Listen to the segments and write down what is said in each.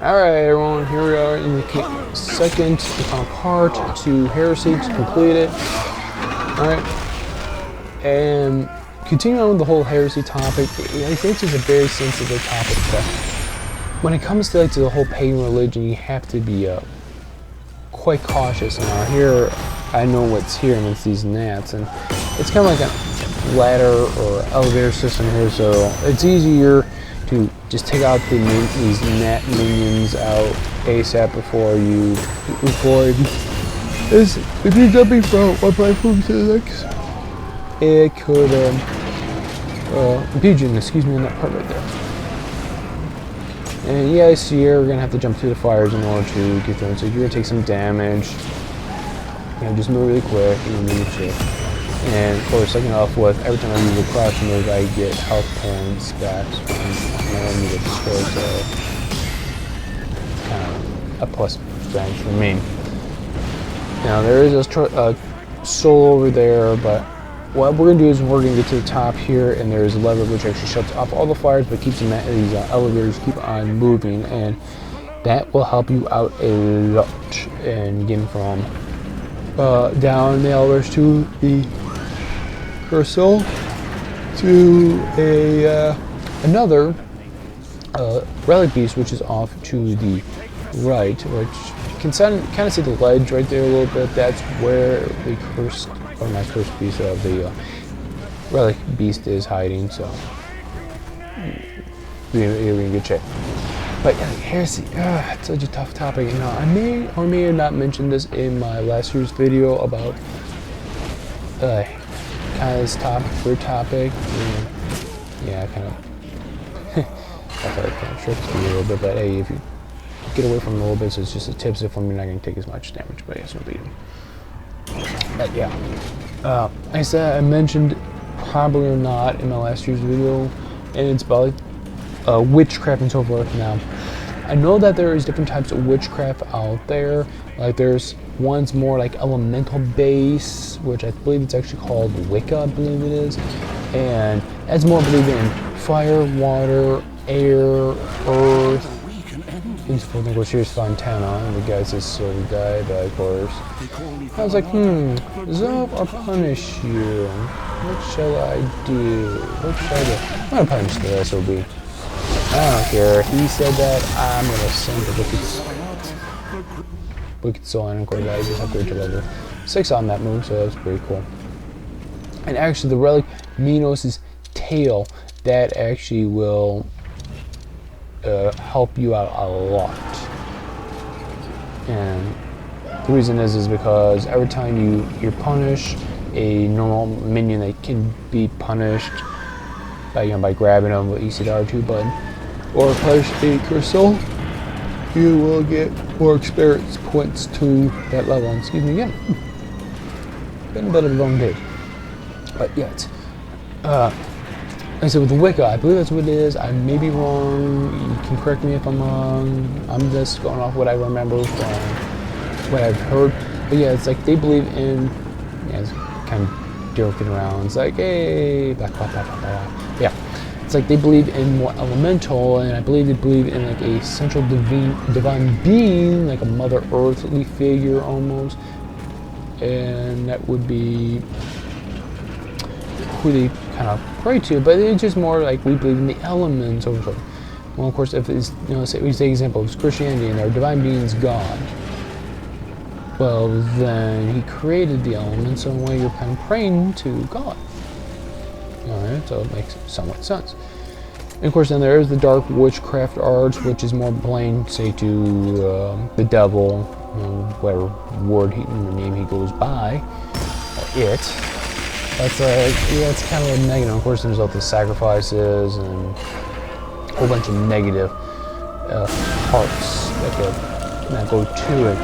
Alright everyone, here we are in the second part to Heresy to complete it. Alright, and continuing on with the whole Heresy topic, I think it's a very sensitive topic, but when it comes to, to the whole pagan religion, you have to be quite cautious. Now here, I know what's here and it's these gnats, and it's kind of like a ladder or elevator system here, so it's easier to just take out these gnat minions out ASAP before you avoid. If you're jumping from one platform to the next, it could impede you, excuse me, on that part right there. And yes, you're gonna have to jump through the fires in order to get through, so you're gonna take some damage. You know, just move really quick and move shit. And of course, second off with, every time I use a crouch move, I get health points back when my enemy gets destroyed, so it's kind of a plus strength for me. Now, there is a soul over there, but what we're going to do is we're going to get to the top here, and there's a lever which actually shuts off all the fires, but keeps these elevators keep on moving, and that will help you out a lot in getting from down the elevators to the Cursor to another relic beast, which is off to the right, which you can kind of see the ledge right there a little bit. That's where the cursed, or not cursed beast, of the relic beast is hiding. So you're in good shape. But yeah, Heresy, it's such a tough topic. You know, I may or may have not mentioned this in my last year's video about kind of this weird topic. Yeah, kind of. I thought it kind of trips me a little bit, but hey, if you get away from it a little bit, so it's just a tip from you're not going to take as much damage, but yes, no big deal. But yeah, like I said, I mentioned probably or not in my last year's video, and it's about witchcraft and so forth. Now, I know that there is different types of witchcraft out there. Like there's one's more like elemental base, which I believe it's actually called Wicca, I believe it is, and that's more believing in fire, water, air, earth. Of course, here's Fontana, and the guy's this sort of guy, but of course, I was like, resolve or punish you? What shall I do? What shall I do? I'm gonna punish the SOB. I don't care. He said that. I'm gonna send the Wicked Soul, and of course, I just upgrade to level 6 on that move, so that's pretty cool. And actually, the relic Minos' tail, that actually will help you out a lot. And the reason is because every time you punish a normal minion that can be punished by by grabbing them with ECR2 button, or punish a Cursor, you will get more experience points to that level. And excuse me again. Been a bit of a long day. But yeah, it's like I said, with the Wicca, I believe that's what it is. I may be wrong. You can correct me if I'm wrong. I'm just going off what I remember from what I've heard. But yeah, it's like they believe in, yeah, it's kind of joking around. It's like, hey, blah, blah, blah, blah, blah. Yeah. It's like they believe in more elemental, and I believe they believe in like a central divine being, like a Mother Earthly figure almost, and that would be who they kind of pray to. But it's just more like we believe in the elements or something. Well, of course, if it's, you know, say we take example of Christianity and our divine being is God. Well, then He created the elements, so in a way you're kind of praying to God. Alright, so it makes somewhat sense. And of course, then there is the dark witchcraft arts, which is more plain, say, to the devil, you know, whatever word name he goes by, or it. That's like, yeah, it's kind of a negative. Of course, there's all the sacrifices and a whole bunch of negative parts that go to it.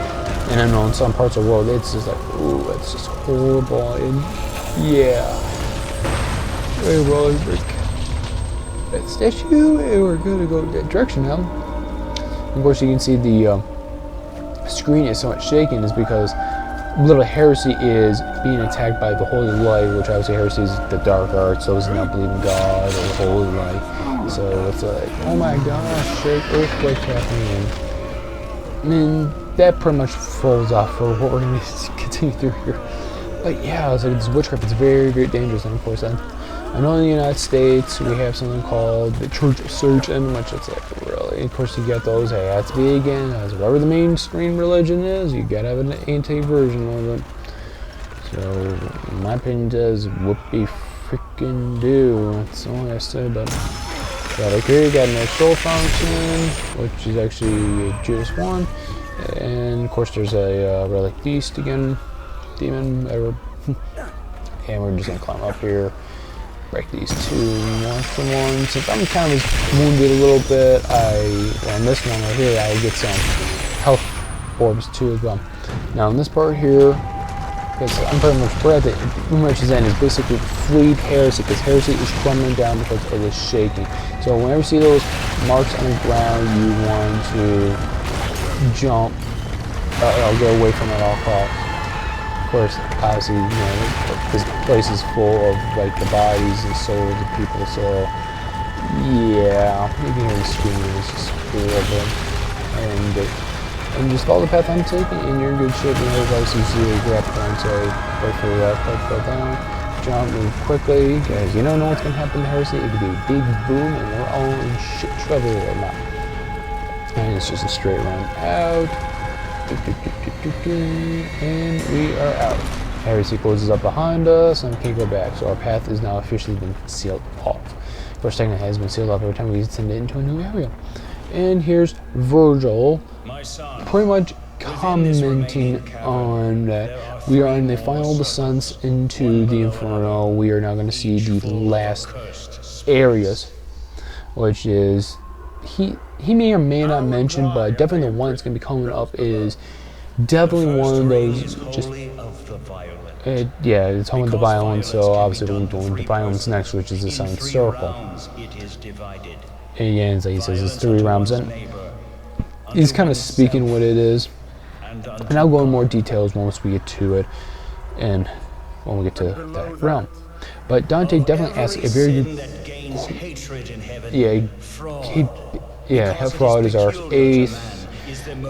And I know in some parts of the world, it's just like, ooh, it's just horrible. And yeah. Very well, that statue, and we're going to go that direction now. Of course, you can see the screen is somewhat shaking, is because Little Heresy is being attacked by the Holy Light, which obviously Heresy is the dark arts, those who not believe in God or the Holy Light. So it's like, oh my gosh, earthquake happening. mean, that pretty much falls off for what we're going to continue through here. But yeah, it's like this witchcraft is very, very dangerous. And of course, I know in the United States we have something called the Church of Satan, which is like really, of course, you get those. Hey, that's vegan. As whatever the mainstream religion is, you gotta have an anti-version of it. So, in my opinion, says whoopie freaking do. That's all I have to say about it. Yeah, like here you got no soul function, which is actually a Judas 1. And of course, there's a relic beast again, demon, whatever. And we're just gonna climb up here, break these two one for one. Since I'm kind of wounded a little bit, on this one right here, I get some health orbs too as well. Now in this part here, because I'm pretty much pretty much his end is basically flee Heresy, because Heresy is crumbling down because it is shaking. So whenever you see those marks on the ground, you want to jump, go away from it at all costs. Of course, obviously, you know, this place is full of like the bodies and souls of people, so yeah, you can hear the screaming, it's just a little bit. And just follow the path I'm taking, and you're in good shape. You know, obviously, you see a grab point, so wait for that, go down, jump, move quickly, guys. You don't know what's gonna happen to Heresy. It could be a big boom, and we're all in shit trouble or not. And it's just a straight run out. And we are out. Heresy closes up behind us and we can't go back, so our path is now officially been sealed off. First technically has been sealed off every time we send it into a new area. And here's Virgil pretty much commenting on that we are in the final descent into the Inferno. We are now going to see the last areas, which is he may or may not mention, but definitely the one that's going to be coming up is definitely one of those just yeah, it's home of the violence, so obviously we're doing the violence next, which is the Silent Circle. And yeah, it's like he says, it's 3 realms, and he's kind of speaking what it is. And I'll go in more details once we get to it, and when we get to that realm. But Dante definitely asks a very good, fraud is our 8th.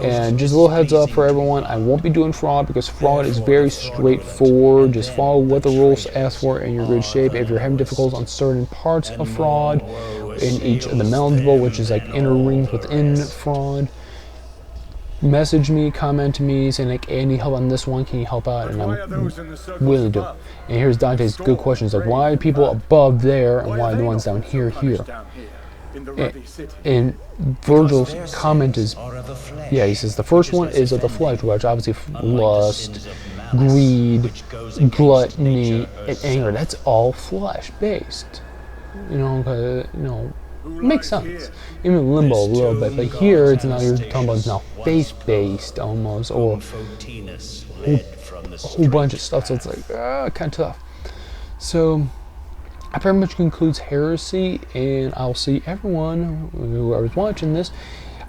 And just a little heads up for everyone, I won't be doing fraud because fraud is very straightforward. Just follow what the rules ask for and you're in good shape. If you're having difficulties on certain parts of fraud, in each of the manageable, which is like inner rings within fraud, message me, comment to me, saying like, hey, I need help on this one, can you help out? And I'm willing to do it. And here's Dante's good questions, like why are people above there and why are the ones down here? And Virgil's comment is, yeah, he says the first one is of the flesh, which obviously lust, greed, gluttony, and anger. That's all flesh based. You know, makes sense. Even limbo a little bit, but here it's now you're talking about now faith based almost, or a whole bunch of stuff. So it's like kind of tough. So that pretty much concludes Heresy, and I'll see everyone whoever's watching this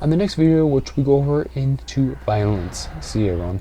on the next video, which we go over into violence. See you, everyone.